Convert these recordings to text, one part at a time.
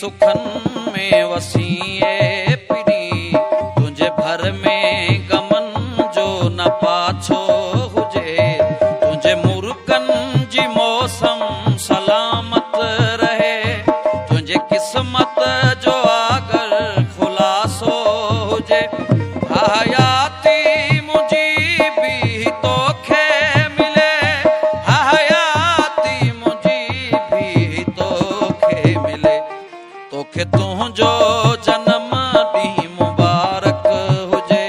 सुखन में वसीए पिरी, तुझे भर में गमन जो न पाछो हुजे, तुझे मुर्कन जी मौसम सलामत रहे, तुझे किस्मत जो आगर खुलासो हुजे, हयाती मुझी भी तोखे मिले, हयाती मुझी भी तोखे मिले, तोखे तुझो जन्म ॾींहुं मुबारक हुजे,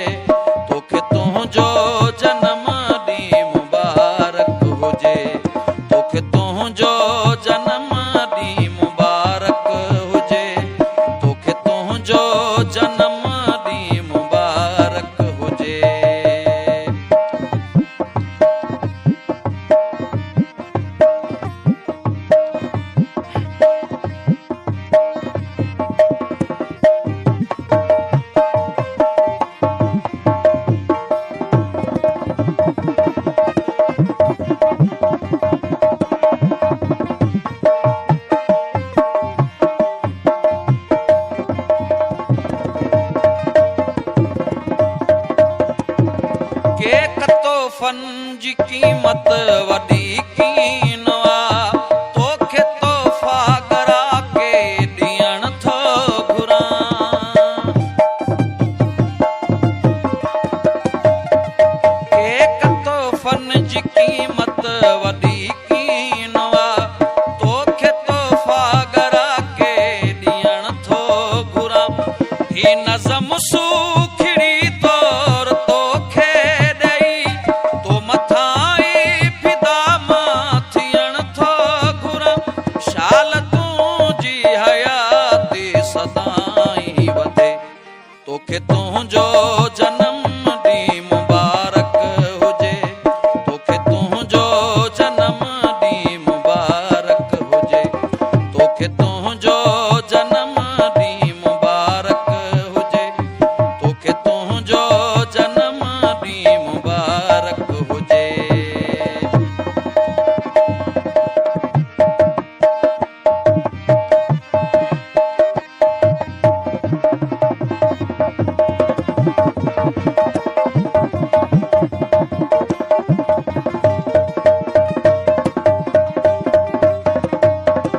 तोखे तुझो जन्म ॾींहुं मुबारक हुजे, तोखे तुझो जन्म ॾींहुं मुबारक हुजे, तोखे तुझो जन्म ॾींहुं मुबारक हुजे। तोहफ़न जी क़ीमत वॾी कीन आ, तोखे तोहफ़ा घरा के ॾियण थो घुरां, केक तोहफ़न जी क़ीमत वॾी कीन आ, तोखे तोहफ़ा घरा के ॾियण थो घुरां, ही नज़म सूखड़ी तौर तोखे ॾेई, तो मथाई फिदा मां थियण थो घुरां, शाल तुंहिंजी हयाती सदाई वधे, तोखे तुंहिंजो जनम ॾींहुं मुबारक हुजे, तोखे तुंहिंजो जनम ॾींहुं मुबारक हुजे, तोखे तुंहिंजो जनम ॾींहुं मुबारक हुजे, तोखे तुंहिंजो जनम ॾींहुं मुबारक हुजे।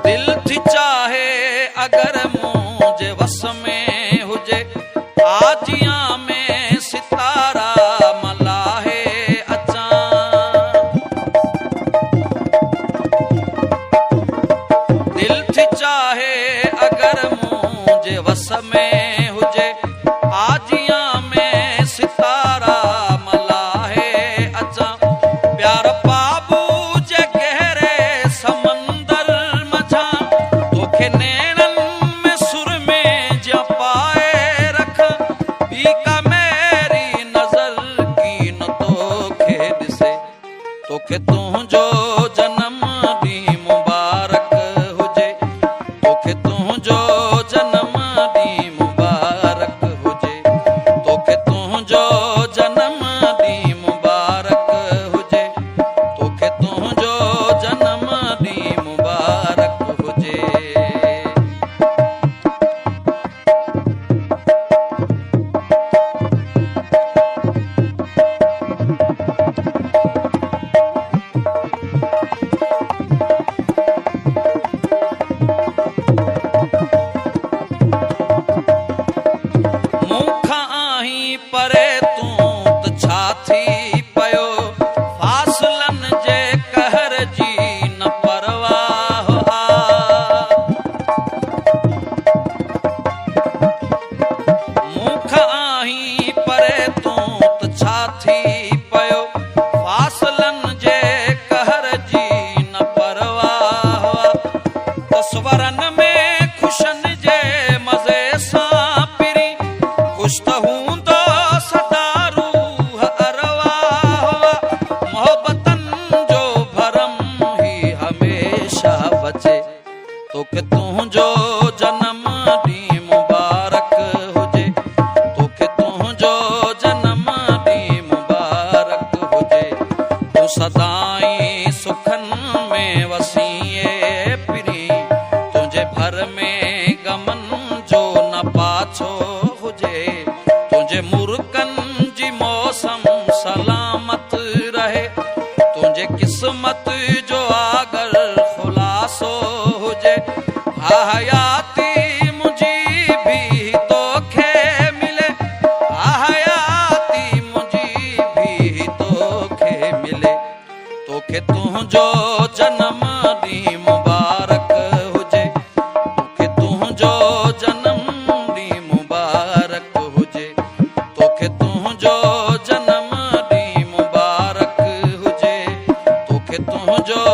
दिल थी चाहे अगर मुझे वस में हुजे, आजियां में सितारा मलाहे अचां, दिल थी चाहे अगर मुझे वस में हुजे, आजियां में सितारा मलाहे अचां, प्यार बाबू जे गहरे समंदर मझां, तोखे नैणन में सुर में जा पाए रख, बीका मेरी नज़र की न तोखे ॾिसे, तोखे तुंहिंजो जनम ॾींहुं मुबारक हुजे, तोखे तुंहिंजो जनम ॾींहुं मुबारक हुजे, तोखे तुंहिंजो जनम ॾींहुं मुबारक हुजे, तोखे तुंहिंजो जनम ॾींहुं मुबारक हुजे। मूंखां आहीं परे तूं त छा थी पियो, फासलनि जे कहर जी न परवाह आ, मूंखां आहीं परे तूं त छा थी पियो, फासलनि जे कहर जी न परवाह आ, तस्वरनि में ख़ुशनि जे मज़े सां पिरी, ख़ुशि त हूंदो सदा रूह अरवाह, मोहबतनि जो भरम ही हमेशा बचे, तोखे तुंहिंजो जनम ॾींहुं मुबारक हुजे, तोखे तुंहिंजो जनम ॾींहुं मुबारक हुजे, तूं सदाई सुखन में वसीए पिरी, तुंहिंजे भर में गमन किस्मत जो अगर खुलासो हुजे, हयाती मुंहिंजी भी तोखे मिले, हयाती मुंहिंजी भी तोखे मिले। तोखे तुंहिंजो जनम ॾींहुं मुबारक हुजे, तोखे तुंहिंजो जनम ॾींहुं मुबारक हुजे, तोखे तुंहिंजो जनम ॾींहुं मुबारक हुजे, तोखे तुंहिंजो